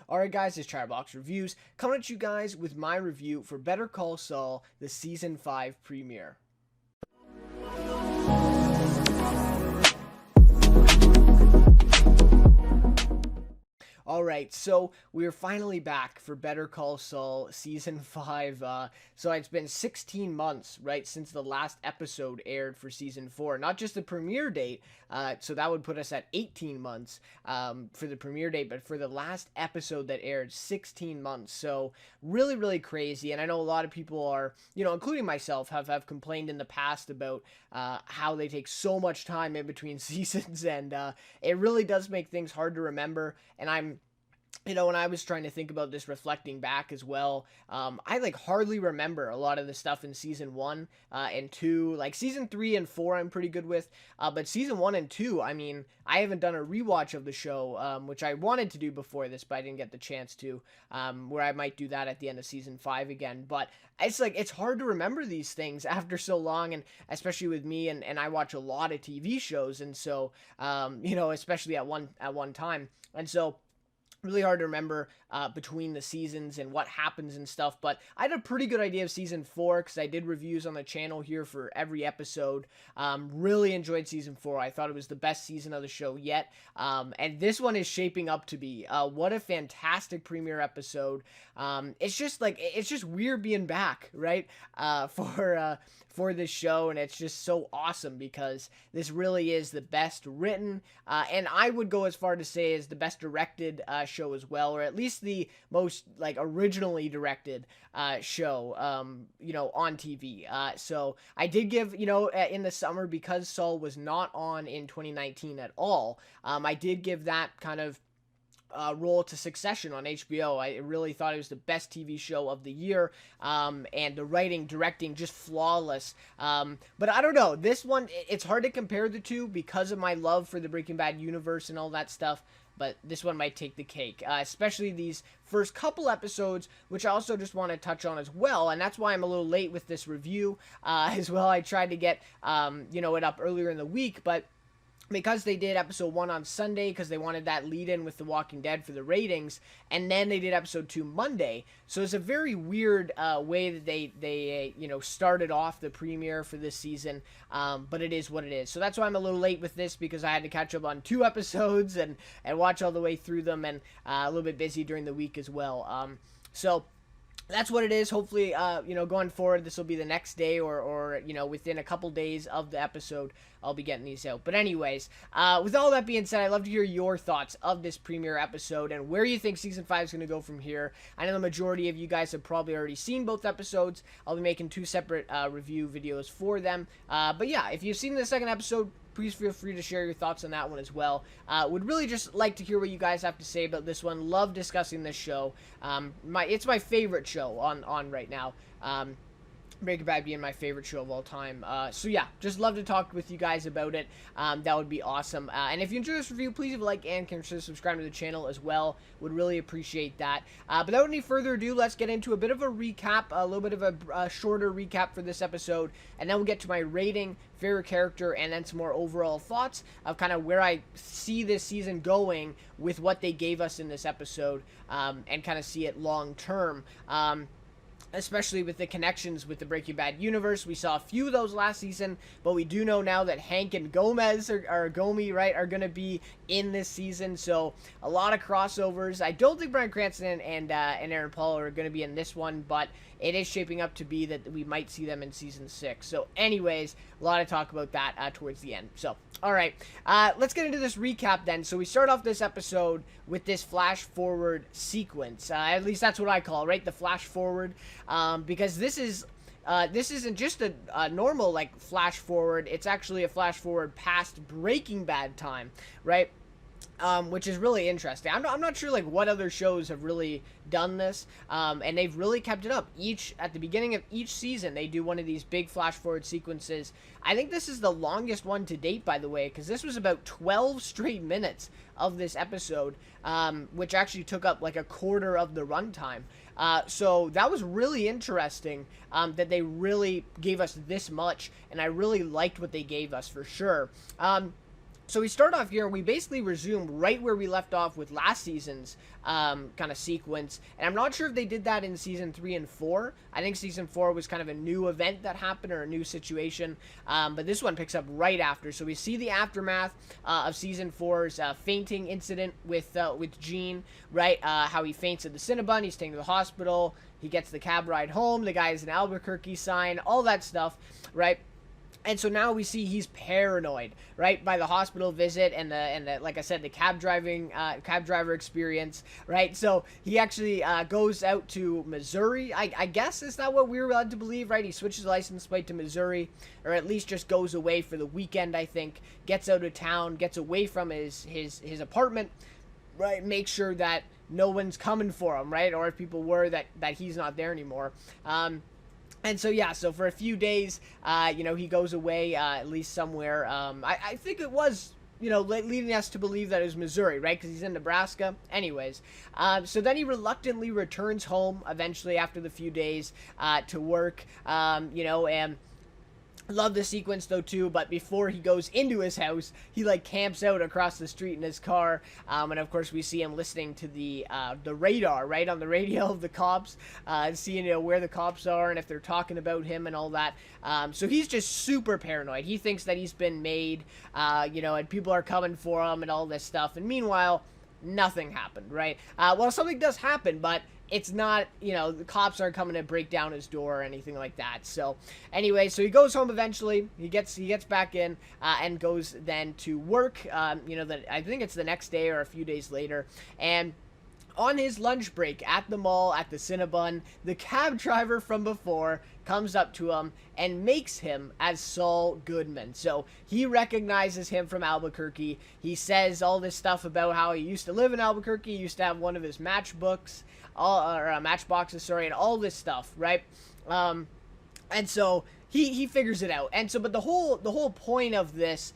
Alright guys, it's Chatterbox Reviews, coming at you guys with my review for Better Call Saul, the Season 5 premiere. Alright, so we're finally back for Better Call Saul Season 5. So it's been 16 months, right, since the last episode aired for Season 4. Not just the premiere date, so that would put us at 18 months for the premiere date, but for the last episode that aired, 16 months. So really, really crazy. And I know a lot of people are, including myself, have complained in the past about how they take so much time in between seasons, and it really does make things hard to remember. And when I was trying to think about this, reflecting back as well, I hardly remember a lot of the stuff in season 1 and 2. Like season 3 and 4 I'm pretty good with, but season 1 and 2, I mean, I haven't done a rewatch of the show, which I wanted to do before this, but I didn't get the chance to, where I might do that at the end of season 5 again. But it's hard to remember these things after so long, and especially with me, and I watch a lot of TV shows, and so, especially at one time, and so really hard to remember between the seasons and what happens and stuff. But I had a pretty good idea of season 4 because I did reviews on the channel here for every episode. Really enjoyed season 4. I thought it was the best season of the show yet, and this one is shaping up to be. What a fantastic premiere episode. It's just weird being back, right, for this show, and it's just so awesome because this really is the best written, and I would go as far to say is the best directed show as well, or at least the most originally directed show on TV. So I did give, in the summer, because Saul was not on in 2019 at all, I did give that kind of role to Succession on HBO. I really thought it was the best TV show of the year, and the writing, directing, just flawless. But I don't know, this one, it's hard to compare the two because of my love for the Breaking Bad universe and all that stuff, but this one might take the cake, especially these first couple episodes, which I also just want to touch on as well, and that's why I'm a little late with this review as well. I tried to get it up earlier in the week, but because they did episode 1 on Sunday because they wanted that lead-in with The Walking Dead for the ratings, and then they did episode 2 Monday. So it's a very weird way that they started off the premiere for this season, but it is what it is. So that's why I'm a little late with this, because I had to catch up on 2 episodes and watch all the way through them, and a little bit busy during the week as well. So that's what it is. Hopefully, going forward, this will be the next day or within a couple days of the episode, I'll be getting these out. But anyways, with all that being said, I'd love to hear your thoughts of this premiere episode and where you think Season 5 is going to go from here. I know the majority of you guys have probably already seen both episodes. I'll be making 2 separate review videos for them. But yeah, if you've seen the second episode, please feel free to share your thoughts on that one as well. Would really just like to hear what you guys have to say about this one. Love discussing this show. It's my favorite show on right now. Breaking Bad being my favorite show of all time. So yeah, just love to talk with you guys about it. That would be awesome. And if you enjoyed this review, please leave a like and consider subscribing to the channel as well. Would really appreciate that. But without any further ado, let's get into a bit of a recap, a little bit of a shorter recap for this episode, and then we'll get to my rating, favorite character, and then some more overall thoughts of kind of where I see this season going with what they gave us in this episode, and kind of see it long term. Especially with the connections with the Breaking Bad universe. We saw a few of those last season, but we do know now that Hank and Gomez, or Gomi, right, are going to be in this season, so a lot of crossovers. I don't think Bryan Cranston and Aaron Paul are going to be in this one, but it is shaping up to be that we might see them in Season 6. So anyways, a lot of talk about that towards the end. So, alright, let's get into this recap then. So we start off this episode with this flash forward sequence. At least that's what I call it, right? The flash forward. Because this isn't just a normal, flash forward. It's actually a flash forward past Breaking Bad time, right? Which is really interesting. I'm not sure what other shows have really done this, and they've really kept it up. At the beginning of each season, they do one of these big flash forward sequences. I think this is the longest one to date, by the way, because this was about 12 straight minutes of this episode, which actually took up a quarter of the runtime. So that was really interesting, that they really gave us this much, and I really liked what they gave us for sure. So we start off here. We basically resume right where we left off with last season's kind of sequence, and I'm not sure if they did that in season 3 and 4. I think season 4 was kind of a new event that happened or a new situation, but this one picks up right after. So we see the aftermath of season 4's fainting incident with Gene, right? How he faints at the Cinnabon. He's taken to the hospital. He gets the cab ride home. The guy is an Albuquerque sign. All that stuff, right? And so now we see he's paranoid, right, by the hospital visit and the like I said, the cab driver experience, right? So he actually goes out to Missouri. I guess, is that what we were led to believe, right? He switches license plate to Missouri, or at least just goes away for the weekend. I think gets out of town, gets away from his apartment, right? Make sure that no one's coming for him, right? Or if people were, that he's not there anymore. And so, yeah, so for a few days, he goes away, at least somewhere. I think it was, leading us to believe that it was Missouri, right? Because he's in Nebraska. Anyways, so then he reluctantly returns home eventually after the few days to work, and love the sequence though too, but before he goes into his house, he camps out across the street in his car, and of course we see him listening to the radar, right, on the radio of the cops, seeing where the cops are and if they're talking about him and all that. So he's just super paranoid. He thinks that he's been made, and people are coming for him and all this stuff. And meanwhile, nothing happened, right? Well, something does happen, but it's not, the cops aren't coming to break down his door or anything like that. So anyway, so he goes home eventually. He gets back in and goes then to work. I think it's the next day or a few days later. And on his lunch break at the mall at the Cinnabon, the cab driver from before comes up to him and makes him as Saul Goodman. So he recognizes him from Albuquerque. He says all this stuff about how he used to live in Albuquerque. He used to have one of his matchboxes, and all this stuff, right? And so he figures it out. And so, but the whole point of this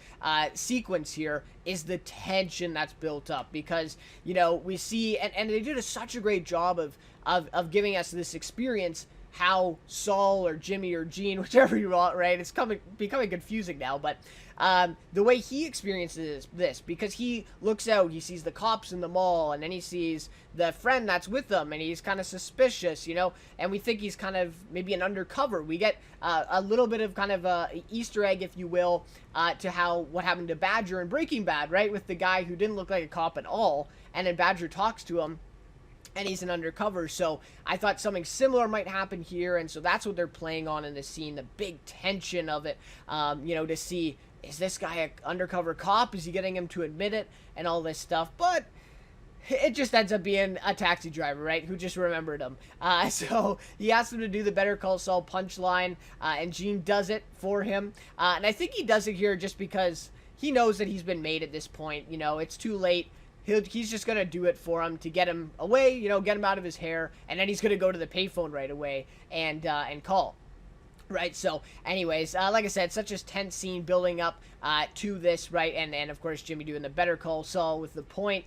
sequence here is the tension that's built up, because we see, and they did such a great job of giving us this experience, how Saul or Jimmy or Gene, whichever you want, right? It's becoming confusing now, but the way he experiences this, because he looks out, he sees the cops in the mall, and then he sees the friend that's with them, and he's kind of suspicious, and we think he's kind of maybe an undercover. We get a little bit of kind of a Easter egg, if you will, to what happened to Badger in Breaking Bad, right? With the guy who didn't look like a cop at all, and then Badger talks to him, and he's an undercover. So I thought something similar might happen here, and so that's what they're playing on in this scene, the big tension of it, to see, is this guy an undercover cop? Is he getting him to admit it? And all this stuff. But it just ends up being a taxi driver, right, who just remembered him. So he asks him to do the Better Call Saul punchline, and Gene does it for him. And I think he does it here just because he knows that he's been made at this point. It's too late. He's just going to do it for him to get him away, get him out of his hair, and then he's going to go to the payphone right away and call. Right, so anyways, like I said, such a tense scene building up to this, right, and of course Jimmy doing the Better Call Saul with the point,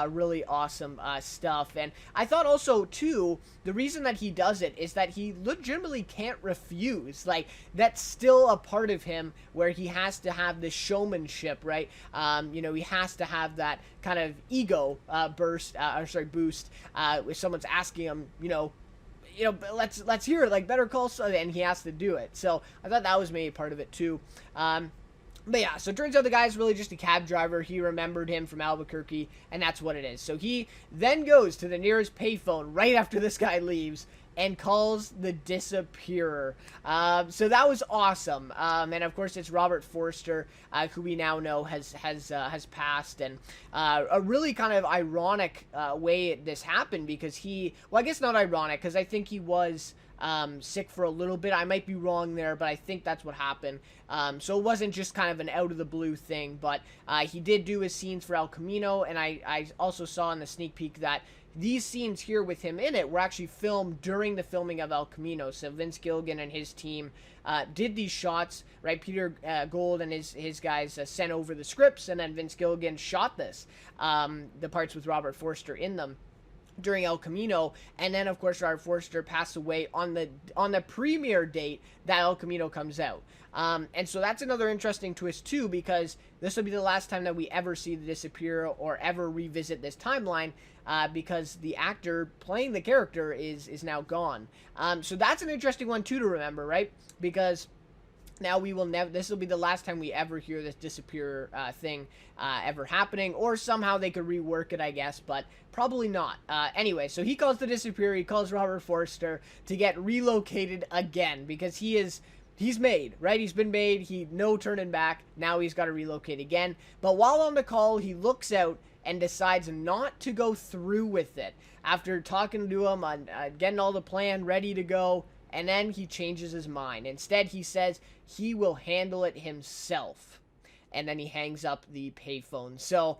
really awesome stuff. And I thought also, too, the reason that he does it is that he legitimately can't refuse. That's still a part of him where he has to have this showmanship, right? He has to have that kind of ego boost, if someone's asking him, let's hear it, Better Call Saul, and he has to do it. So I thought that was maybe part of it too. But yeah, so it turns out the guy's really just a cab driver. He remembered him from Albuquerque, and that's what it is. So he then goes to the nearest payphone right after this guy leaves and calls the disappearer. So that was awesome. And of course, it's Robert Forster, who we now know has passed, and a really kind of ironic way this happened, because I guess not ironic, because I think he was sick for a little bit. I might be wrong there, but I think that's what happened. So it wasn't just kind of an out of the blue thing, but he did do his scenes for El Camino, and I also saw in the sneak peek that these scenes here with him in it were actually filmed during the filming of El Camino. So Vince Gilligan and his team did these shots, right? Peter Gould and his guys sent over the scripts, and then Vince Gilligan shot the parts with Robert Forster in them. during El Camino, and then of course Robert Forster passed away on the premiere date that El Camino comes out. And so that's another interesting twist too, because this will be the last time that we ever see the Disappear or ever revisit this timeline, because the actor playing the character is now gone. So that's an interesting one too to remember, right? Because now we will never, this will be the last time we ever hear this Disappear thing ever happening, or somehow they could rework it, I guess, but probably not. Anyway, so he calls the Disappear, he calls Robert Forster to get relocated again, because he's made, right? He's been made, no turning back, now he's got to relocate again. But while on the call, he looks out and decides not to go through with it. After talking to him on getting all the plan ready to go, and then he changes his mind. Instead, he says he will handle it himself. And then he hangs up the payphone. So,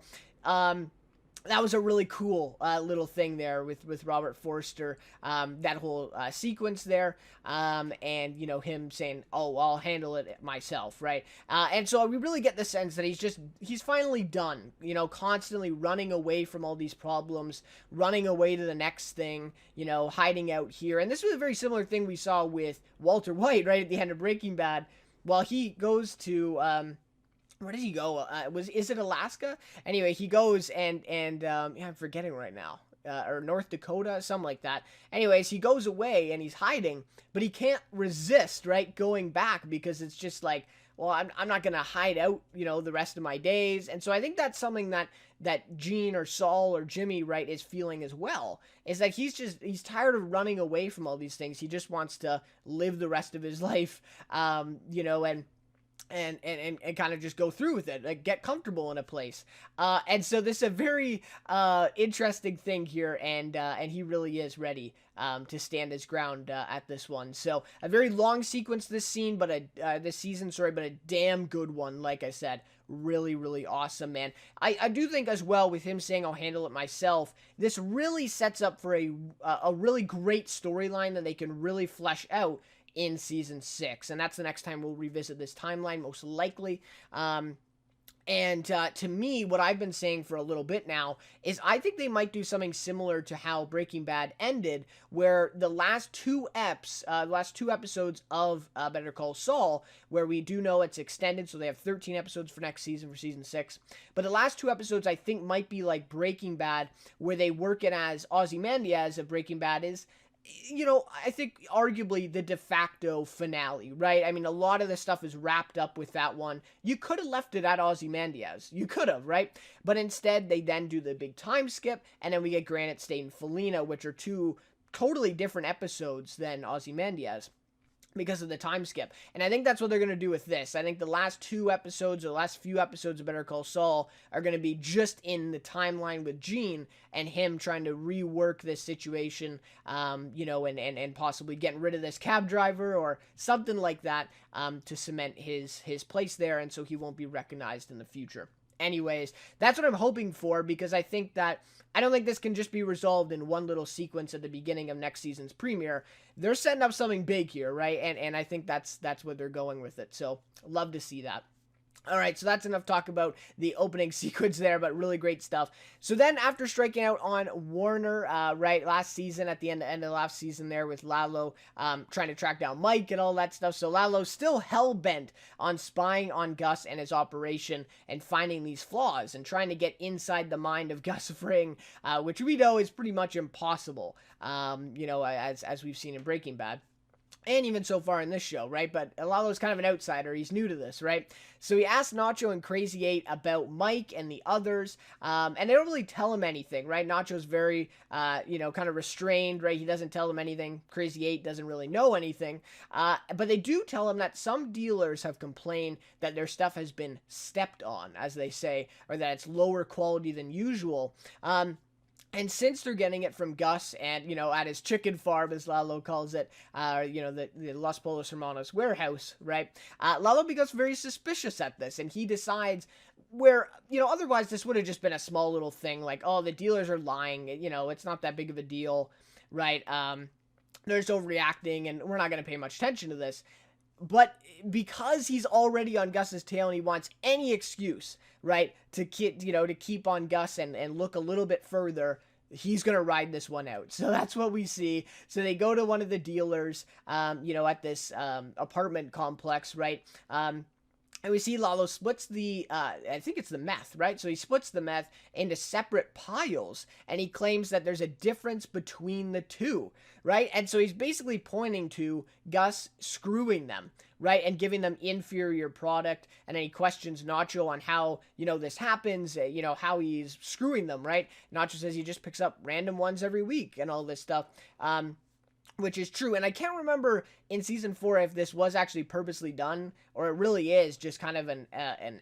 that was a really cool little thing there with Robert Forster, that whole sequence there, and, you know, him saying, oh, I'll handle it myself, right? And so we really get the sense that he's finally done, you know, constantly running away from all these problems, running away to the next thing, you know, hiding out here. And this was a very similar thing we saw with Walter White, right, at the end of Breaking Bad. While he goes to, where did he go? Is it Alaska? Anyway, he goes and yeah, I'm forgetting right now. Or North Dakota, something like that. Anyways, he goes away and he's hiding, but he can't resist, right, going back, because it's just like, well, I'm not gonna hide out, you know, the rest of my days. And so I think that's something that Gene or Saul or Jimmy, right, is feeling as well. Is that he's tired of running away from all these things. He just wants to live the rest of his life, you know, and kind of just go through with it, like get comfortable in a place. And so this is a very interesting thing here, and he really is ready to stand his ground at this one. So a very long sequence this scene, but this season, but a damn good one. Like I said, really, really awesome, man. I do think as well, with him saying I'll handle it myself, this really sets up for a really great storyline that they can really flesh out in season 6, and that's the next time we'll revisit this timeline, most likely. And to me, what I've been saying for a little bit now is I think they might do something similar to how Breaking Bad ended, where the last two episodes of Better Call Saul, where we do know it's extended, so they have 13 episodes for next season, for season 6. But the last two episodes I think might be like Breaking Bad, where they work it as Ozymandias of Breaking Bad is, you know, I think arguably the de facto finale, right? I mean, a lot of the stuff is wrapped up with that one. You could have left it at Ozymandias. You could have, right? But instead, they then do the big time skip, and then we get Granite State and Felina, which are two totally different episodes than Ozymandias, because of the time skip. And I think that's what they're going to do with this. I think the last two episodes, or the last few episodes of Better Call Saul, are going to be just in the timeline with Gene and him trying to rework this situation, you know, and possibly getting rid of this cab driver or something like that, to cement his place there, and so he won't be recognized in the future. Anyways, that's what I'm hoping for, because I think that I don't think this can just be resolved in one little sequence at the beginning of next season's premiere. They're setting up something big here, right? And I think that's what they're going with it. So, love to see that. All right, so that's enough talk about the opening sequence there, but really great stuff. So then, after striking out on Warner, right, last season, at the end of last season there with Lalo trying to track down Mike and all that stuff, so Lalo's still hell-bent on spying on Gus and his operation and finding these flaws and trying to get inside the mind of Gus Fring, which we know is pretty much impossible, you know, as we've seen in Breaking Bad. And even so far in this show, right? But Lalo's kind of an outsider. He's new to this, right? So he asks Nacho and Crazy 8 about Mike and the others, and they don't really tell him anything, right? Nacho's very, you know, kind of restrained, right? He doesn't tell them anything. Crazy 8 doesn't really know anything. But they do tell him that some dealers have complained that their stuff has been stepped on, as they say, or that it's lower quality than usual. And since they're getting it from Gus and, you know, at his chicken farm, as Lalo calls it, you know, the Los Pollos Hermanos warehouse, right? Lalo becomes very suspicious at this, and he decides where, you know, otherwise this would have just been a small little thing, like, oh, the dealers are lying, you know, it's not that big of a deal, right? They're just overreacting, and we're not going to pay much attention to this. But because he's already on Gus's tail and he wants any excuse, right, to keep on Gus and look a little bit further, he's gonna ride this one out. So that's what we see. So they go to one of the dealers, at this apartment complex, right? And we see Lalo splits I think it's the meth, right? So he splits the meth into separate piles, and he claims that there's a difference between the two, right? And so he's basically pointing to Gus screwing them, right? And giving them inferior product. And then he questions Nacho on how, this happens, how he's screwing them, right? Nacho says he just picks up random ones every week and all this stuff. Which is true, and I can't remember in season 4 if this was actually purposely done, or it really is just kind of an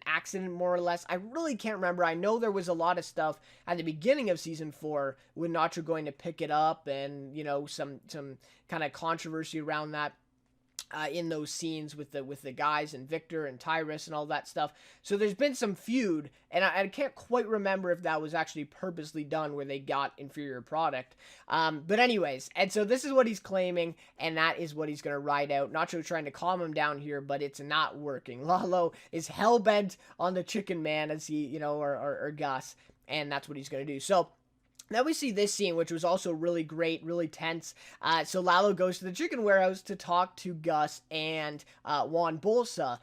accident, more or less. I really can't remember. I know there was a lot of stuff at the beginning of season 4 with Nacho going to pick it up, and some kind of controversy around that. In those scenes with the guys and Victor and Tyrus and all that stuff. So there's been some feud, and I can't quite remember if that was actually purposely done where they got inferior product. But anyways, and so this is what he's claiming, and that is what he's going to ride out. Nacho trying to calm him down here, but it's not working. Lalo is hell-bent on the chicken man as he, or Gus, and that's what he's going to do. So now we see this scene, which was also really great, really tense. So Lalo goes to the chicken warehouse to talk to Gus and Juan Bolsa,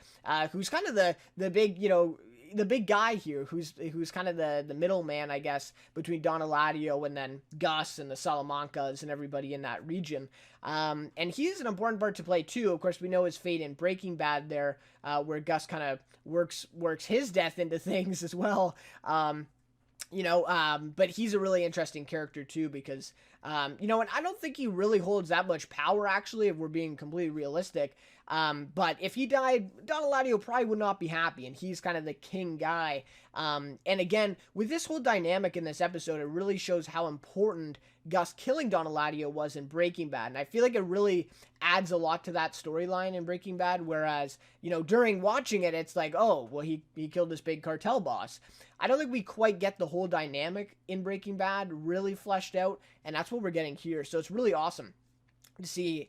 who's kind of the big, the big guy here, who's kind of the middleman, I guess, between Don Eladio and then Gus and the Salamancas and everybody in that region. And he's an important part to play too. Of course, we know his fate in Breaking Bad there, where Gus kind of works his death into things as well. But he's a really interesting character too, because, and I don't think he really holds that much power, actually, if we're being completely realistic. But if he died, Don Eladio probably would not be happy, and he's kind of the king guy. And again, with this whole dynamic in this episode, it really shows how important Gus killing Don Eladio was in Breaking Bad. And I feel like it really adds a lot to that storyline in Breaking Bad, whereas, during watching it, it's like, oh, well, he killed this big cartel boss. I don't think we quite get the whole dynamic in Breaking Bad really fleshed out, and that's what we're getting here. So it's really awesome to see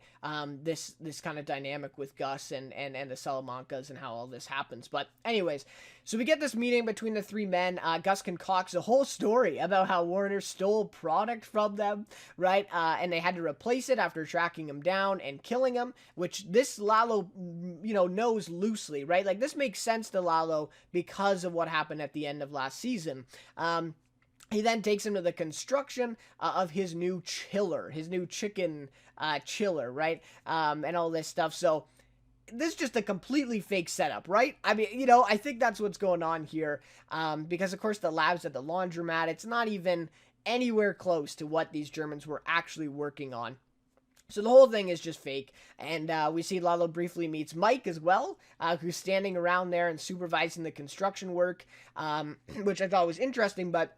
this kind of dynamic with Gus and the Salamancas and how all this happens. But anyways, so we get this meeting between the three men. Gus concocts a whole story about how Warner stole product from them, right? And they had to replace it after tracking him down and killing him, which this Lalo, knows loosely, right? Like, this makes sense to Lalo because of what happened at the end of last season. He then takes him to the construction of his new chiller, his new chicken chiller, right? And all this stuff. So this is just a completely fake setup, right? I mean, I think that's what's going on here. Because, of course, the lab's at the laundromat. It's not even anywhere close to what these Germans were actually working on. So the whole thing is just fake, and we see Lalo briefly meets Mike as well, who's standing around there and supervising the construction work, which I thought was interesting, but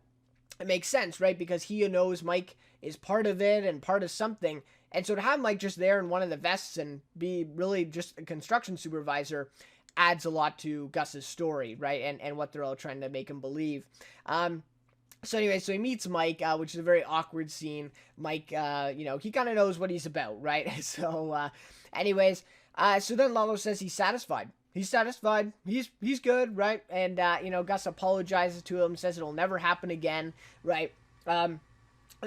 it makes sense, right? Because he knows Mike is part of it and part of something. And so to have Mike just there in one of the vests and be really just a construction supervisor adds a lot to Gus's story, right? And what they're all trying to make him believe. So anyway, so he meets Mike, which is a very awkward scene. Mike, he kind of knows what he's about, right? So anyways, so then Lalo says he's satisfied. He's satisfied. He's good, right? And, Gus apologizes to him, says it'll never happen again, right? And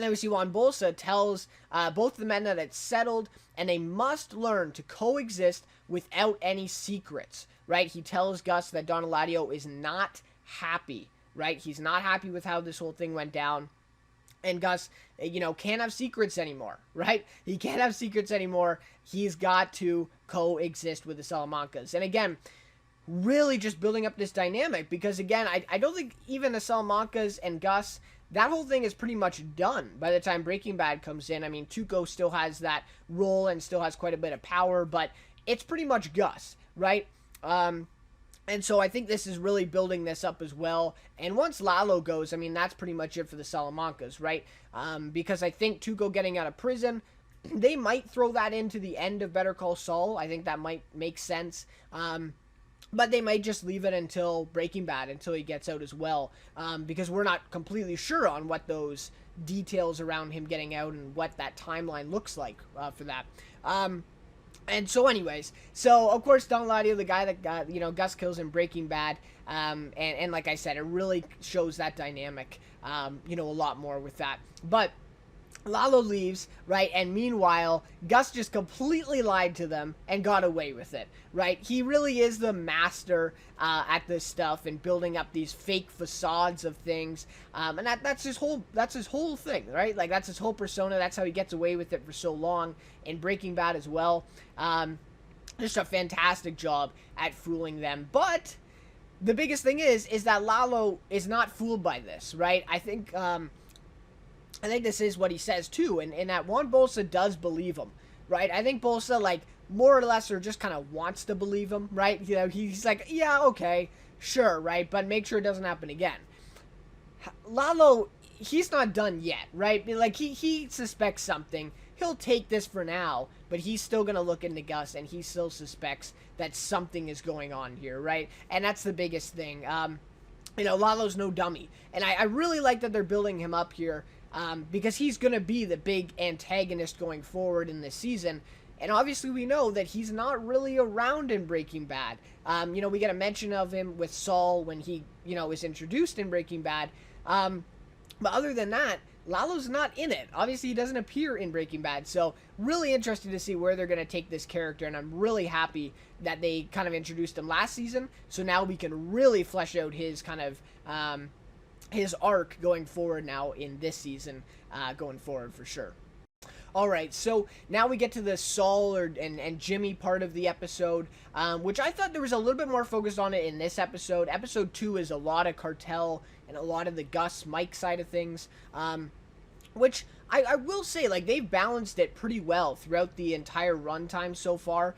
then we see Juan Bolsa tells both the men that it's settled, and they must learn to coexist without any secrets, right? He tells Gus that Don Eladio is not happy, right? He's not happy with how this whole thing went down. And Gus, can't have secrets anymore, right? He can't have secrets anymore. He's got to coexist with the Salamancas. And again, really just building up this dynamic, because again, I don't think even the Salamancas and Gus, that whole thing is pretty much done by the time Breaking Bad comes in. I mean, Tuco still has that role and still has quite a bit of power, but it's pretty much Gus, right? And so I think this is really building this up as well. And once Lalo goes, I mean, that's pretty much it for the Salamancas, right? Because I think Tuco getting out of prison, they might throw that into the end of Better Call Saul. I think that might make sense. But they might just leave it until Breaking Bad, until he gets out as well. Because we're not completely sure on what those details around him getting out and what that timeline looks like for that. And so, anyways, so of course, Don Ladio, the guy that got Gus kills in Breaking Bad, and like I said, it really shows that dynamic, a lot more with that. But Lalo leaves, right? And meanwhile, Gus just completely lied to them and got away with it, right? He really is the master at this stuff and building up these fake facades of things, and that's his whole thing, right? Like that's his whole persona. That's how he gets away with it for so long in Breaking Bad as well. Just a fantastic job at fooling them, but the biggest thing is that Lalo is not fooled by this, right? I think this is what he says too, and that Juan Bolsa does believe him, right? I think Bolsa, like, more or less, or just kind of wants to believe him, right? He's like, yeah, okay, sure, right? But make sure it doesn't happen again. Lalo, he's not done yet, right? Like, he suspects something. He'll take this for now, but he's still going to look into Gus, and he still suspects that something is going on here, right? And that's the biggest thing. Lalo's no dummy. And I really like that they're building him up here, because he's going to be the big antagonist going forward in this season. And obviously we know that he's not really around in Breaking Bad. We get a mention of him with Saul when he, is introduced in Breaking Bad. But other than that, Lalo's not in it. Obviously, he doesn't appear in Breaking Bad. So really interested to see where they're going to take this character. And I'm really happy that they kind of introduced him last season. So now we can really flesh out his kind of his arc going forward now in this season, going forward for sure. All right, so now we get to the Saul and Jimmy part of the episode, which I thought there was a little bit more focused on it in this episode. Episode 2 is a lot of cartel and a lot of the Gus Mike side of things, which I will say, like, they've balanced it pretty well throughout the entire runtime so far,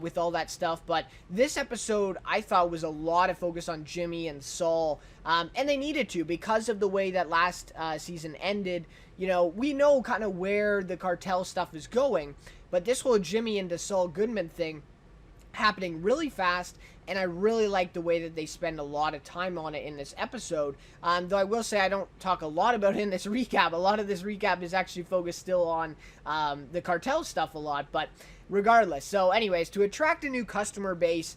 with all that stuff. But this episode, I thought, was a lot of focus on Jimmy and Saul, and they needed to because of the way that last season ended. We know kind of where the cartel stuff is going, but this whole Jimmy into Saul Goodman thing happening really fast, and I really like the way that they spend a lot of time on it in this episode. Though I will say I don't talk a lot about it in this recap. A lot of this recap is actually focused still on the cartel stuff a lot, but regardless. So anyways, to attract a new customer base,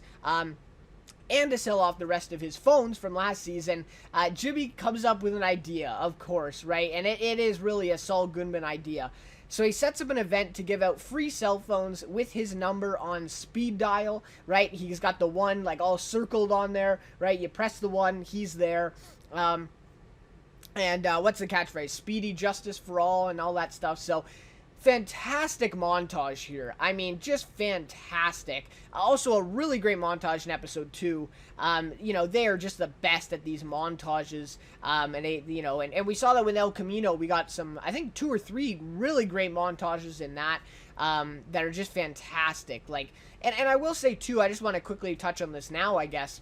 and to sell off the rest of his phones from last season, Jimmy comes up with an idea, of course, right? And it is really a Saul Goodman idea. So he sets up an event to give out free cell phones with his number on speed dial, right? He's got the one, like, all circled on there, right? You press the one, he's there. And what's the catchphrase? Speedy justice for all and all that stuff. So fantastic montage here. I mean, just fantastic. Also, a really great montage in episode 2. They are just the best at these montages. And we saw that with El Camino. We got some, I think, 2 or 3 really great montages in that, that are just fantastic. Like, and I will say too, I just want to quickly touch on this now, I guess.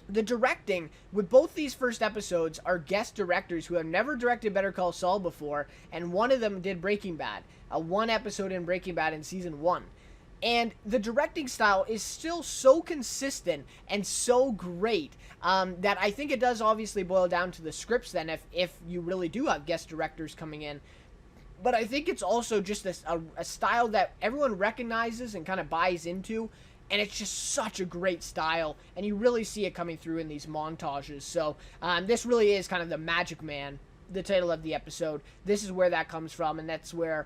The directing with both these first episodes are guest directors who have never directed Better Call Saul before, and one of them did Breaking Bad, one episode in Breaking Bad in season 1. And the directing style is still so consistent and so great, that I think it does obviously boil down to the scripts then, if you really do have guest directors coming in. But I think it's also just a style that everyone recognizes and kind of buys into. And it's just such a great style, and you really see it coming through in these montages. So this really is kind of the Magic Man, the title of the episode. This is where that comes from, and that's where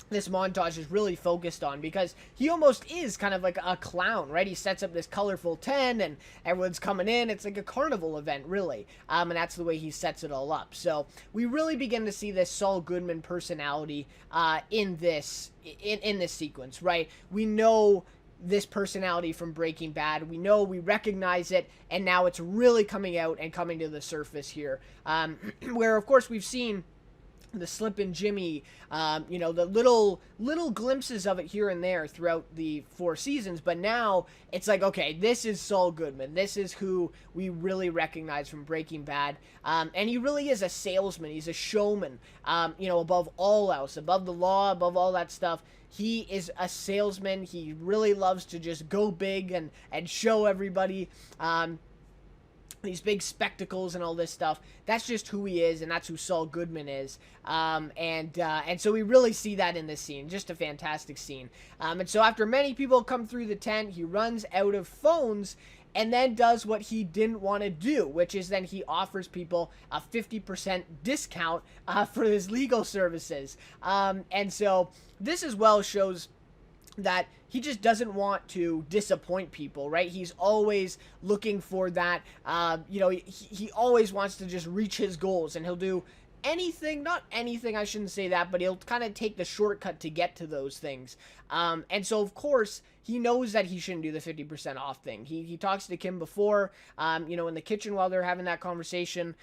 this montage is really focused on, because he almost is kind of like a clown, right? He sets up this colorful tent, and everyone's coming in. It's like a carnival event, really, and that's the way he sets it all up. So we really begin to see this Saul Goodman personality in this sequence, right? We know this personality from Breaking Bad. We recognize it, and now it's really coming out and coming to the surface here, where of course we've seen the slip in Jimmy, the little glimpses of it here and there throughout the 4 seasons, but now it's like, okay, this is Saul Goodman. This is who we really recognize from Breaking Bad, and he really is a salesman. He's a showman, above all else, above the law, above all that stuff. He is a salesman. He really loves to just go big and show everybody. And these big spectacles and all this stuff. That's just who he is, and that's who Saul Goodman is. And so we really see that in this scene. Just a fantastic scene. And so after many people come through the tent, he runs out of phones and then does what he didn't want to do, which is then he offers people a 50% discount for his legal services. And so this as well shows that he just doesn't want to disappoint people, right? He's always looking for that, he always wants to just reach his goals, and he'll do anything, not anything, I shouldn't say that, but he'll kind of take the shortcut to get to those things. And so, of course, he knows that he shouldn't do the 50% off thing. He talks to Kim before, in the kitchen while they're having that conversation,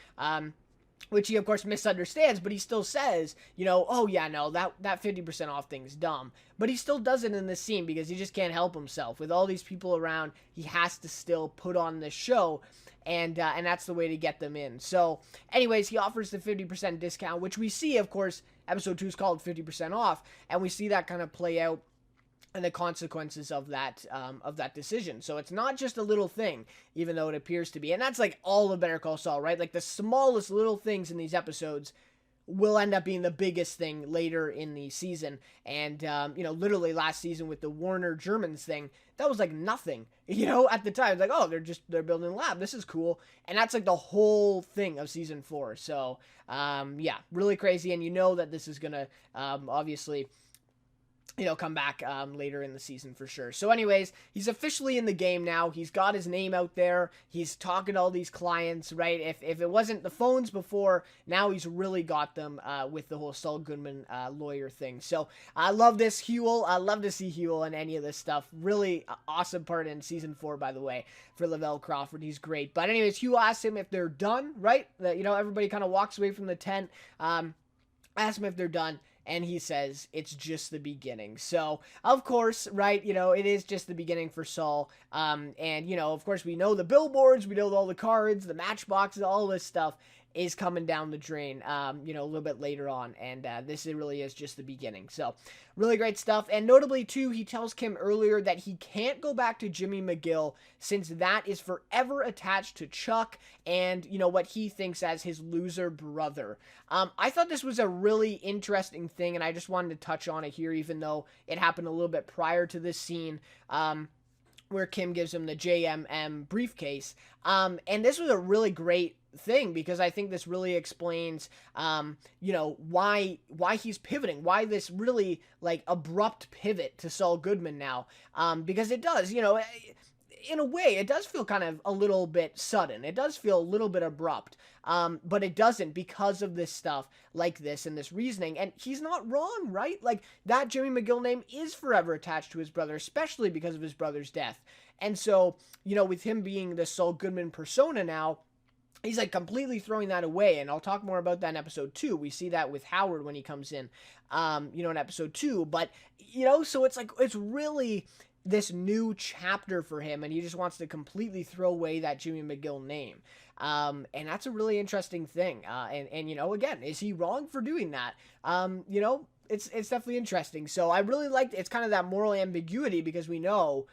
which he, of course, misunderstands, but he still says, oh, yeah, no, that 50% off thing's dumb. But he still does it in this scene because he just can't help himself. With all these people around, he has to still put on this show, and that's the way to get them in. So, anyways, he offers the 50% discount, which we see, of course, episode 2 is called 50% off, and we see that kind of play out and the consequences of that decision. So it's not just a little thing, even though it appears to be. And that's like all of Better Call Saul, right? Like the smallest little things in these episodes will end up being the biggest thing later in the season. And, literally last season with the Warner Germans thing, that was like nothing, at the time. It's like, oh, they're building a lab. This is cool. And that's like the whole thing of season 4. So, really crazy. And that this is going to, obviously, come back later in the season for sure. So anyways, he's officially in the game now. He's got his name out there. He's talking to all these clients, right? If it wasn't the phones before, now he's really got them with the whole Saul Goodman lawyer thing. So I love this Huel. I love to see Huel in any of this stuff. Really awesome part in season 4, by the way, for Lavelle Crawford. He's great. But anyways, Huel asks him if they're done, right? Everybody kind of walks away from the tent. Asks him if they're done. And he says, it's just the beginning. So, of course, right, it is just the beginning for Saul. Of course, we know the billboards, we know all the cards, the matchboxes, all this stuff is coming down the drain, a little bit later on. And this really is just the beginning. So, really great stuff. And notably, too, he tells Kim earlier that he can't go back to Jimmy McGill since that is forever attached to Chuck and, what he thinks as his loser brother. I thought this was a really interesting thing, and I just wanted to touch on it here, even though it happened a little bit prior to this scene. Where Kim gives him the JMM briefcase. And this was a really great thing because I think this really explains, why he's pivoting, why this really like abrupt pivot to Saul Goodman now. Because it does, in a way, it does feel kind of a little bit sudden. It does feel a little bit abrupt. But it doesn't because of this stuff like this and this reasoning. And he's not wrong, right? Like, that Jimmy McGill name is forever attached to his brother, especially because of his brother's death. And so, with him being the Saul Goodman persona now, he's like completely throwing that away. And I'll talk more about that in episode 2. We see that with Howard when he comes in, in episode 2. But, so it's like, it's really this new chapter for him, and he just wants to completely throw away that Jimmy McGill name. And that's a really interesting thing. Again, is he wrong for doing that? It's definitely interesting. So I really liked, it's kind of that moral ambiguity because we know,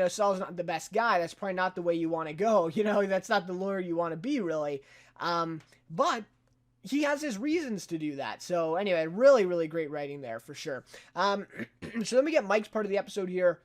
Saul's not the best guy. That's probably not the way you want to go. That's not the lawyer you want to be, really. But he has his reasons to do that. So anyway, really, really great writing there for sure. So then we get Mike's part of the episode here,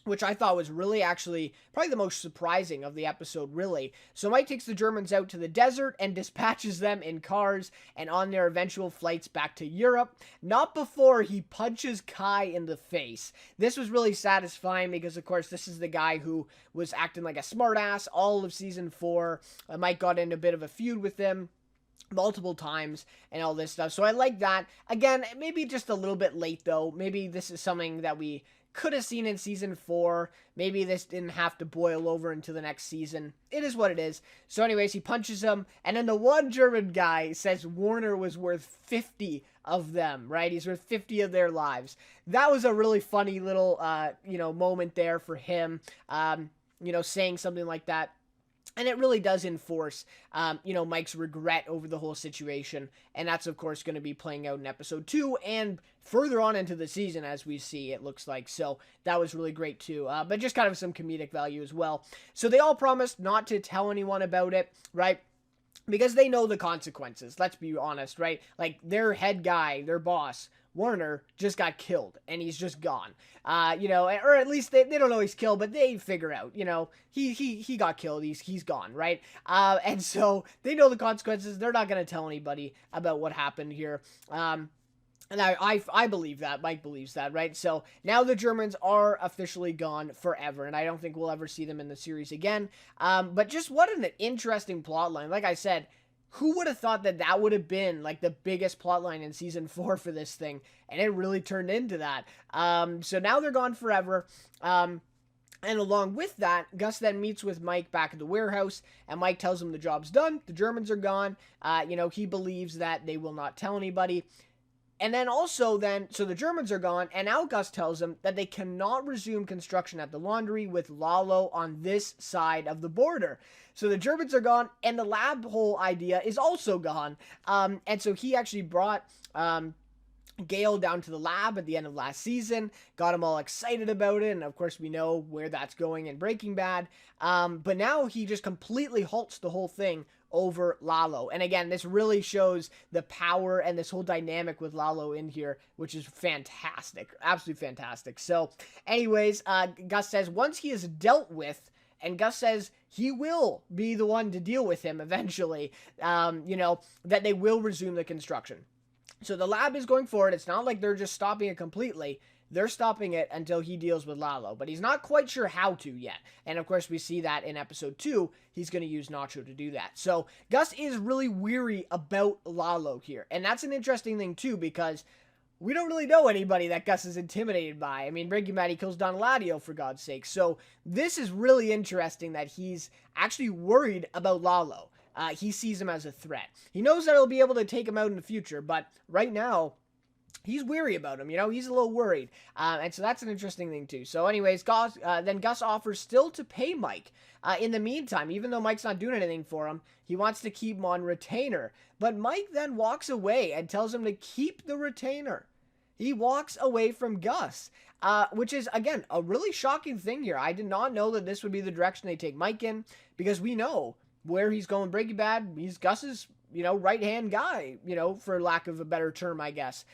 which I thought was really actually probably the most surprising of the episode, really. So Mike takes the Germans out to the desert and dispatches them in cars and on their eventual flights back to Europe, not before he punches Kai in the face. This was really satisfying because, of course, this is the guy who was acting like a smartass all of season 4. Mike got in a bit of a feud with him multiple times and all this stuff. So I like that. Again, maybe just a little bit late, though. Maybe this is something that we could have seen in season 4. Maybe this didn't have to boil over into the next season. It is what it is. So anyways, he punches him, and then the one German guy says Warner was worth 50 of them, right? He's worth 50 of their lives. That was a really funny little, moment there for him, saying something like that. And it really does enforce, Mike's regret over the whole situation. And that's, of course, going to be playing out in episode 2 and further on into the season, as we see, it looks like. So that was really great, too. But just kind of some comedic value as well. So they all promised not to tell anyone about it, right? Because they know the consequences. Let's be honest, right? Like, their head guy, their boss, Warner, just got killed, and he's just gone. Or at least they don't know he's killed, but they figure out, he got killed, he's gone, right? And so they know the consequences. They're not going to tell anybody about what happened here. And I believe that. Mike believes that, right? So now the Germans are officially gone forever, and I don't think we'll ever see them in the series again. But just what an interesting plot line. Like I said, who would have thought that would have been like the biggest plotline in season 4 for this thing? And it really turned into that. So now they're gone forever. And along with that, Gus then meets with Mike back at the warehouse, and Mike tells him the job's done. The Germans are gone. He believes that they will not tell anybody. And then so the Germans are gone, and now Gus tells them that they cannot resume construction at the laundry with Lalo on this side of the border. So the Germans are gone, and the lab hole idea is also gone. And so he actually brought Gale down to the lab at the end of last season, got him all excited about it, and of course we know where that's going in Breaking Bad. But now he just completely halts the whole thing over Lalo. And again, this really shows the power and this whole dynamic with Lalo in here, which is fantastic. Absolutely fantastic. So anyways, Gus says once he is dealt with, and Gus says he will be the one to deal with him eventually, that they will resume the construction. So the lab is going forward. It's not like they're just stopping it completely. They're stopping it until he deals with Lalo, but he's not quite sure how to yet. And of course, we see that in episode 2, he's going to use Nacho to do that. So Gus is really weary about Lalo here. And that's an interesting thing too, because we don't really know anybody that Gus is intimidated by. I mean, Breaking Bad, he kills Don Eladio, for God's sake. So this is really interesting that he's actually worried about Lalo. He sees him as a threat. He knows that he'll be able to take him out in the future, but right now, he's weary about him, he's a little worried. And so that's an interesting thing too. So anyways, Gus offers still to pay Mike. In the meantime, even though Mike's not doing anything for him, he wants to keep him on retainer. But Mike then walks away and tells him to keep the retainer. He walks away from Gus, which is, again, a really shocking thing here. I did not know that this would be the direction they take Mike in, because we know where he's going. Breaking Bad, he's Gus's right-hand guy, for lack of a better term, I guess.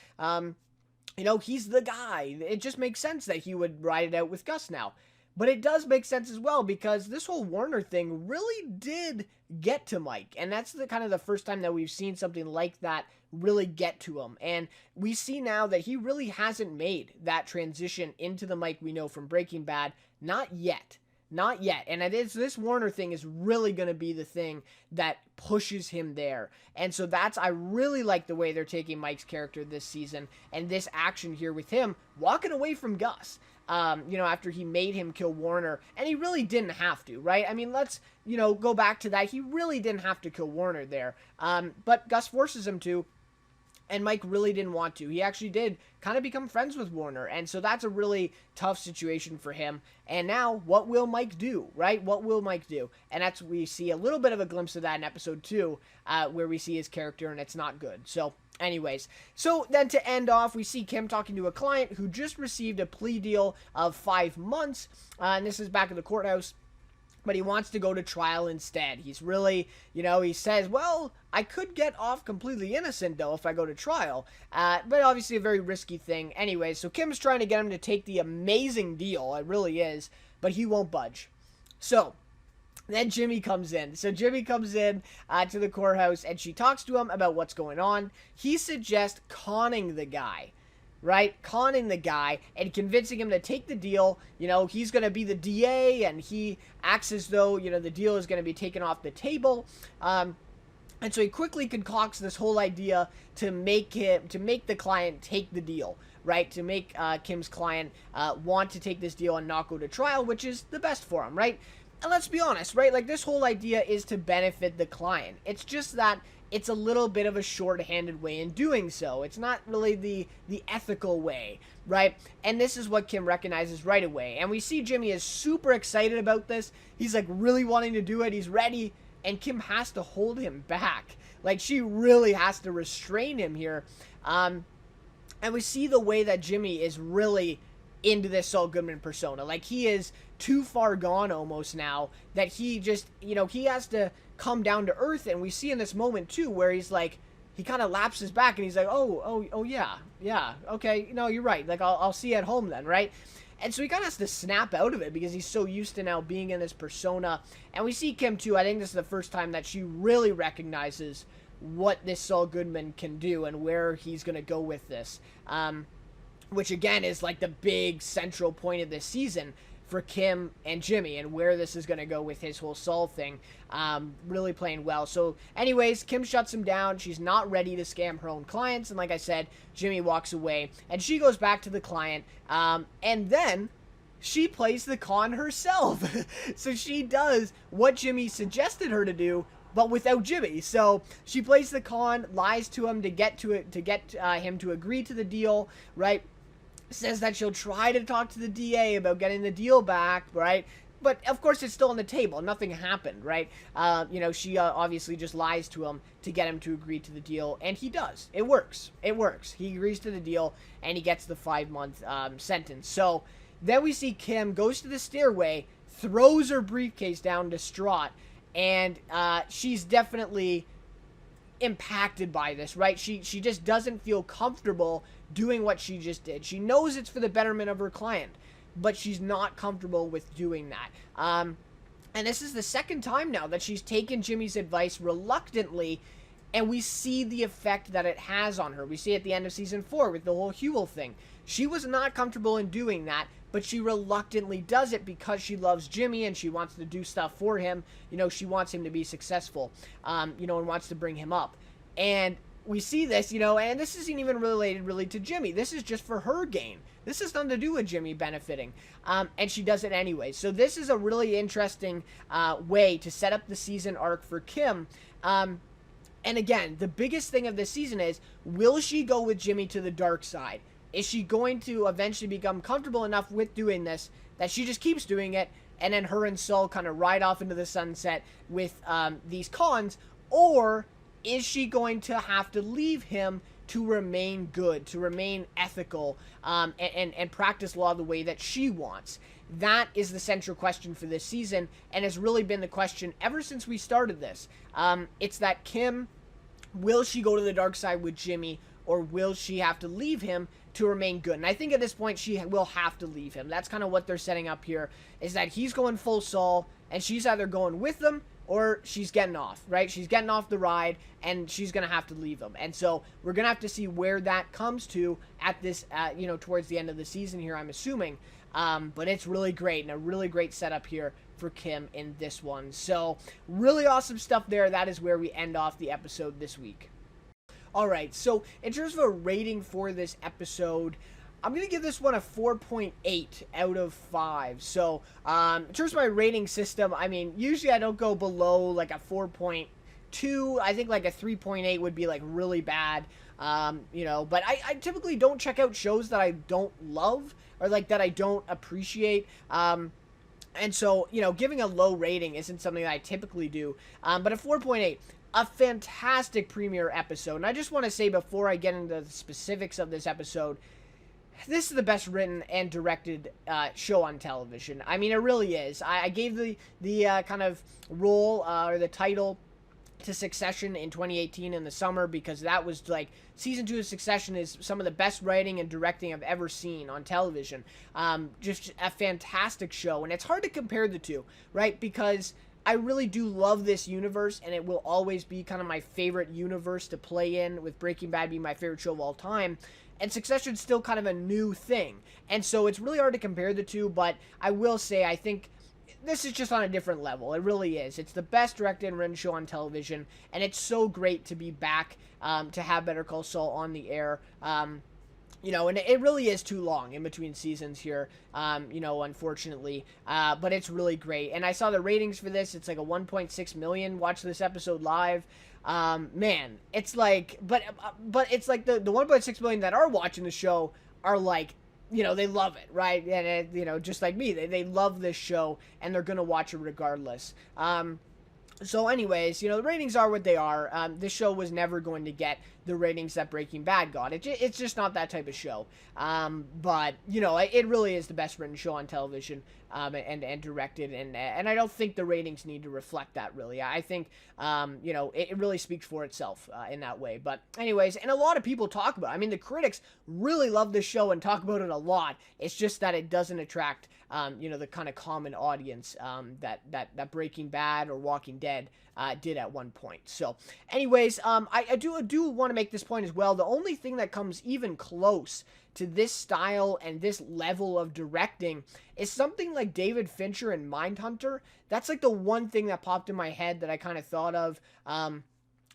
He's the guy. It just makes sense that he would ride it out with Gus now. But it does make sense as well, because this whole Warner thing really did get to Mike. And that's the first time that we've seen something like that really get to him. And we see now that he really hasn't made that transition into the Mike we know from Breaking Bad. Not yet. Not yet. And this Warner thing is really going to be the thing that pushes him there. And so I really like the way they're taking Mike's character this season, and this action here with him walking away from Gus. After he made him kill Warner, and he really didn't have to, right? I mean, let's, go back to that. He really didn't have to kill Warner there. But Gus forces him to. And Mike really didn't want to. He actually did kind of become friends with Warner. And so that's a really tough situation for him. And now, what will Mike do, right? What will Mike do? And we see a little bit of a glimpse of that in episode 2, where we see his character, and it's not good. So anyways, so then to end off, we see Kim talking to a client who just received a plea deal of 5 months. And this is back at the courthouse. But he wants to go to trial instead. He's really, he says, well, I could get off completely innocent, though, if I go to trial. But obviously a very risky thing. Anyway, so Kim's trying to get him to take the amazing deal. It really is. But he won't budge. So then Jimmy comes in. So Jimmy comes in to the courthouse, and she talks to him about what's going on. He suggests conning the guy. Right? Conning the guy and convincing him to take the deal. He's going to be the DA, and he acts as though, the deal is going to be taken off the table. And so he quickly concocts this whole idea to make the client take the deal, right? To make Kim's client want to take this deal and not go to trial, which is the best for him, right? And let's be honest, right? Like, this whole idea is to benefit the client. It's just that it's a little bit of a short-handed way in doing so. It's not really the ethical way, right? And this is what Kim recognizes right away. And we see Jimmy is super excited about this. He's like really wanting to do it. He's ready. And Kim has to hold him back. Like, she really has to restrain him here. And we see the way that Jimmy is really into this Saul Goodman persona. Like, he is too far gone almost now that he just, he has to come down to earth. And we see in this moment too where he's like, he kind of lapses back and he's like, oh yeah, okay, you're right, like I'll see you at home then, right? And so he kind of has to snap out of it because he's so used to now being in this persona. And we see Kim too. I think this is the first time that she really recognizes what this Saul Goodman can do and where he's going to go with this, which again is like the big central point of this season for Kim and Jimmy, and where this is going to go with his whole Saul thing. Really playing well. So anyways, Kim shuts him down. She's not ready to scam her own clients. And like I said, Jimmy walks away and she goes back to the client. And then she plays the con herself. So she does what Jimmy suggested her to do, but without Jimmy. So she plays the con, lies to him to get him to agree to the deal, right? Says that she'll try to talk to the DA about getting the deal back, right? But of course it's still on the table. Nothing happened, right? She obviously just lies to him to get him to agree to the deal, and he does. It works. It works. He agrees to the deal, and he gets the 5-month sentence. So then we see Kim goes to the stairway, throws her briefcase down distraught, and she's definitely impacted by this, right? She just doesn't feel comfortable doing what she just did. She knows it's for the betterment of her client, but she's not comfortable with doing that. And this is the second time now that she's taken Jimmy's advice reluctantly, and we see the effect that it has on her. We see at the end of season 4 with the whole Huel thing. She was not comfortable in doing that, but she reluctantly does it because she loves Jimmy and she wants to do stuff for him. She wants him to be successful, and wants to bring him up. And we see this, and this isn't even related really to Jimmy. This is just for her gain. This has nothing to do with Jimmy benefiting. And she does it anyway. So this is a really interesting way to set up the season arc for Kim. And again, the biggest thing of this season is, will she go with Jimmy to the dark side? Is she going to eventually become comfortable enough with doing this that she just keeps doing it, and then her and Saul kind of ride off into the sunset with these cons? Or is she going to have to leave him to remain good, to remain ethical, and practice law the way that she wants? That is the central question for this season, and has really been the question ever since we started this. It's that Kim, will she go to the dark side with Jimmy, or will she have to leave him to remain good? And I think at this point she will have to leave him. That's kind of what they're setting up here, is that he's going full Saul, and she's either going with them or she's getting off, right? She's getting off the ride, and she's going to have to leave him. And so we're going to have to see where that comes to at this, towards the end of the season here, I'm assuming. But it's really great, and a really great setup here for Kim in this one. So really awesome stuff there. That is where we end off the episode this week. Alright, so in terms of a rating for this episode, I'm going to give this one a 4.8 out of 5. So, in terms of my rating system, I mean, usually I don't go below like a 4.2. I think like a 3.8 would be like really bad, but I typically don't check out shows that I don't love or like that I don't appreciate. And so, giving a low rating isn't something that I typically do. But a 4.8. A fantastic premiere episode. And I just want to say before I get into the specifics of this episode, this is the best written and directed show on television. I mean, it really is. I gave the kind of role or the title to Succession in 2018 in the summer, because that was like, season 2 of Succession is some of the best writing and directing I've ever seen on television. Just a fantastic show, and it's hard to compare the two, right? Because I really do love this universe, and it will always be kind of my favorite universe to play in, with Breaking Bad being my favorite show of all time. And Succession's still kind of a new thing. And so it's really hard to compare the two, but I will say I think this is just on a different level. It really is. It's the best directed and written show on television, and it's so great to be back, to have Better Call Saul on the air. And it really is too long in between seasons here, unfortunately. But it's really great. And I saw the ratings for this. It's like a 1.6 million watch this episode live. Man, it's like, but it's like the 1.6 million that are watching the show are like, they love it, right? And just like me, they love this show and they're gonna watch it regardless. So anyways, the ratings are what they are. This show was never going to get the ratings that Breaking Bad got. It's just not that type of show. But, it really is the best written show on television, and directed. And I don't think the ratings need to reflect that, really. I think, it really speaks for itself in that way. But anyways, and a lot of people talk about it. I mean, the critics really love this show and talk about it a lot. It's just that it doesn't attract, the kind of common audience that Breaking Bad or Walking Dead did at one point. So anyways, I do want to make this point as well. The only thing that comes even close to this style and this level of directing is something like David Fincher and Mindhunter. That's like the one thing that popped in my head that I kind of thought of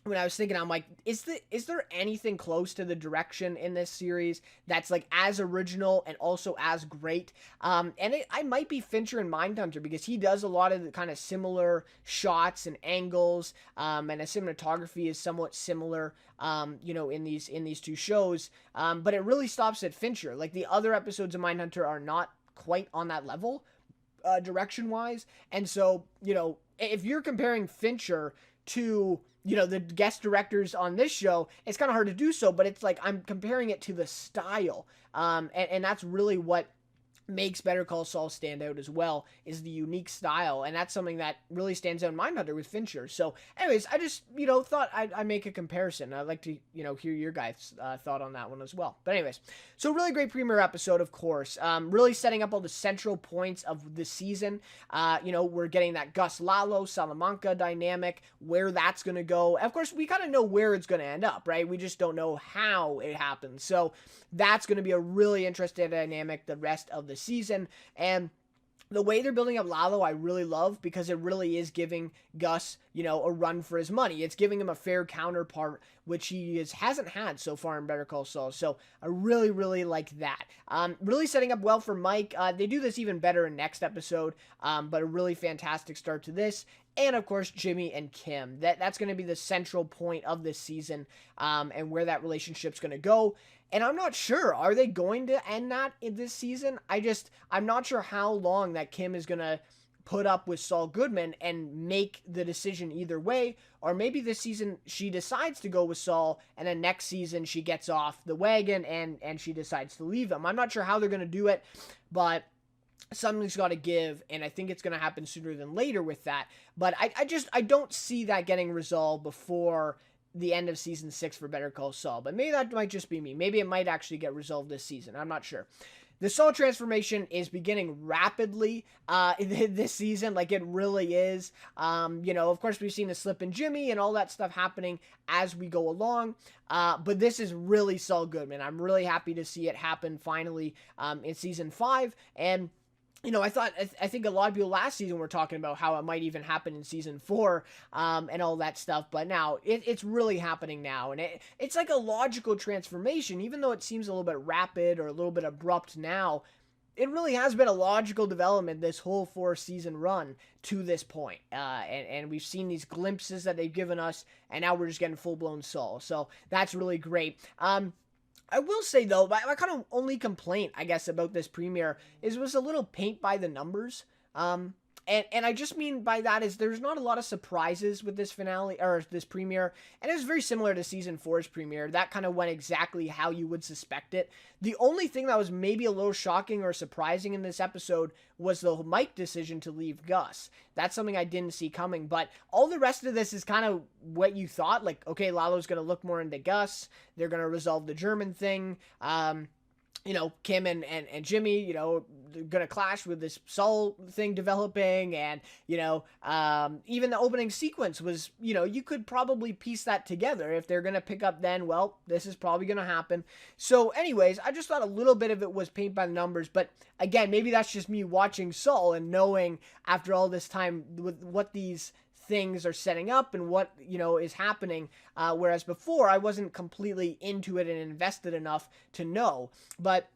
when I was thinking. I'm like, is there anything close to the direction in this series that's like as original and also as great? I might be Fincher and Mindhunter, because he does a lot of the kind of similar shots and angles, and a cinematography is somewhat similar, in these two shows. But it really stops at Fincher. Like, the other episodes of Mindhunter are not quite on that level, direction wise. And so, if you're comparing Fincher to the guest directors on this show, it's kind of hard to do so, but it's like I'm comparing it to the style. And that's really what makes Better Call Saul stand out as well, is the unique style, and that's something that really stands out in Mindhunter with Fincher. So anyways, I just thought I'd make a comparison. I'd like to hear your guys' thought on that one as well. But anyways, so really great premiere episode, of course, really setting up all the central points of the season. We're getting that Gus Lalo Salamanca dynamic, where that's gonna go. Of course, we kind of know where it's gonna end up, right? We just don't know how it happens. So that's gonna be a really interesting dynamic the rest of the season. And the way they're building up Lalo, I really love, because it really is giving Gus, a run for his money. It's giving him a fair counterpart, which he hasn't had so far in Better Call Saul. So I really, really like that. Really setting up well for Mike. They do this even better in next episode, but a really fantastic start to this. And of course, Jimmy and Kim. That's going to be the central point of this season, and where that relationship's going to go. And I'm not sure, are they going to end that in this season? I'm not sure how long that Kim is going to put up with Saul Goodman and make the decision either way. Or maybe this season she decides to go with Saul, and then next season she gets off the wagon and she decides to leave him. I'm not sure how they're going to do it, but something's got to give, and I think it's going to happen sooner than later with that. But I don't see that getting resolved before the end of season 6 for Better Call Saul. But maybe that might just be me. Maybe it might actually get resolved this season. I'm not sure. The Saul transformation is beginning rapidly this season, like it really is. Of course, we've seen the slip in Jimmy and all that stuff happening as we go along. But this is really Saul Goodman. I'm really happy to see it happen finally in season 5. And I think a lot of people last season were talking about how it might even happen in season 4, and all that stuff. But now it's really happening now, and it's like a logical transformation, even though it seems a little bit rapid or a little bit abrupt now. It really has been a logical development this whole 4-season run to this point. And we've seen these glimpses that they've given us, and now we're just getting full-blown Saul. So that's really great. I will say, though, my kind of only complaint, I guess, about this premiere is it was a little paint by the numbers. And I just mean by that is there's not a lot of surprises with this finale, or this premiere, and it was very similar to season 4's premiere. That kind of went exactly how you would suspect it. The only thing that was maybe a little shocking or surprising in this episode was the Mike decision to leave Gus. That's something I didn't see coming, but all the rest of this is kind of what you thought. Like, okay, Lalo's going to look more into Gus. They're going to resolve the German thing. Kim and Jimmy, gonna clash with this Saul thing developing, and, even the opening sequence was, you could probably piece that together. If they're gonna pick up then, well, this is probably gonna happen. So anyways, I just thought a little bit of it was paint by the numbers, but again, maybe that's just me watching Saul and knowing after all this time with what these things are setting up and what, is happening. Whereas before, I wasn't completely into it and invested enough to know. But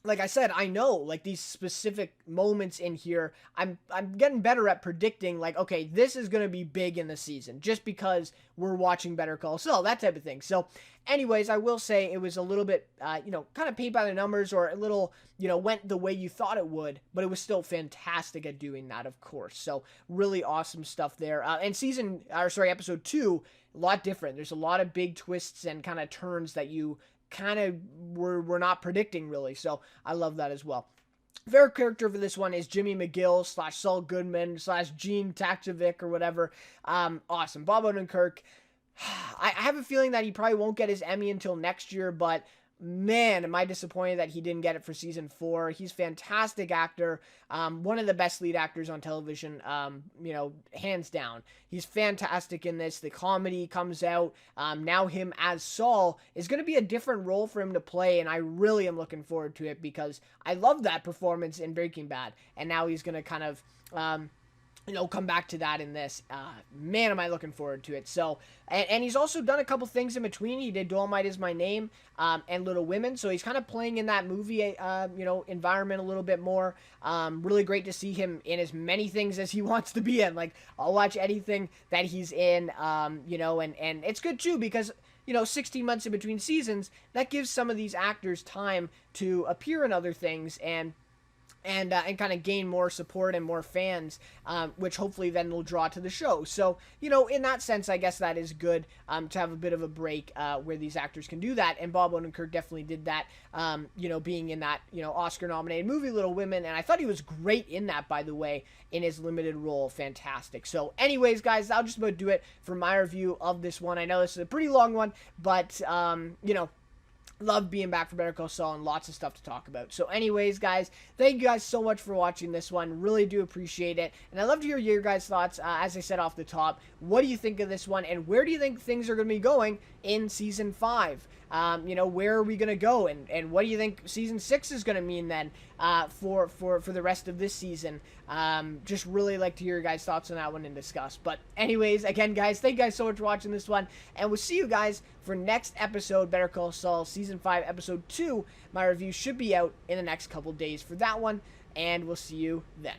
like I said, I know like these specific moments in here. I'm getting better at predicting like, okay, this is gonna be big in the season just because we're watching Better Call Saul, that type of thing. So, anyways, I will say it was a little bit, kind of paint by the numbers, or a little, went the way you thought it would, but it was still fantastic at doing that, of course. So, really awesome stuff there. And episode 2, a lot different. There's a lot of big twists and kind of turns that you kind of were not predicting, really. So I love that as well. Favorite character for this one is Jimmy McGill / Saul Goodman / Gene Taktovic or whatever. Awesome. Bob Odenkirk. I have a feeling that he probably won't get his Emmy until next year, but man, am I disappointed that he didn't get it for season 4. He's a fantastic actor. One of the best lead actors on television, hands down. He's fantastic in this. The comedy comes out. Now him as Saul is going to be a different role for him to play, and I really am looking forward to it because I love that performance in Breaking Bad, and now he's going to kind of come back to that in this. Man, am I looking forward to it. So, and he's also done a couple things in between. He did Dolomite Is My Name, and Little Women. So he's kind of playing in that movie, environment a little bit more. Really great to see him in as many things as he wants to be in. Like, I'll watch anything that he's in, and it's good too because 16 months in between seasons, that gives some of these actors time to appear in other things and kind of gain more support and more fans, which hopefully then will draw to the show. So, in that sense, I guess that is good to have a bit of a break where these actors can do that. And Bob Odenkirk definitely did that, being in that, Oscar-nominated movie, Little Women. And I thought he was great in that, by the way, in his limited role. Fantastic. So, anyways, guys, that'll just about do it for my review of this one. I know this is a pretty long one, but, love being back for Better Call Saul and lots of stuff to talk about. So anyways, guys, thank you guys so much for watching this one. Really do appreciate it. And I'd love to hear your guys' thoughts. As I said off the top, what do you think of this one? And where do you think things are going to be going in Season 5? Where are we going to go? And what do you think Season 6 is going to mean then for the rest of this season? Just really like to hear your guys' thoughts on that one and discuss. But anyways, again, guys, thank you guys so much for watching this one. And we'll see you guys for next episode, Better Call Saul Season 5, Episode 2. My review should be out in the next couple days for that one. And we'll see you then.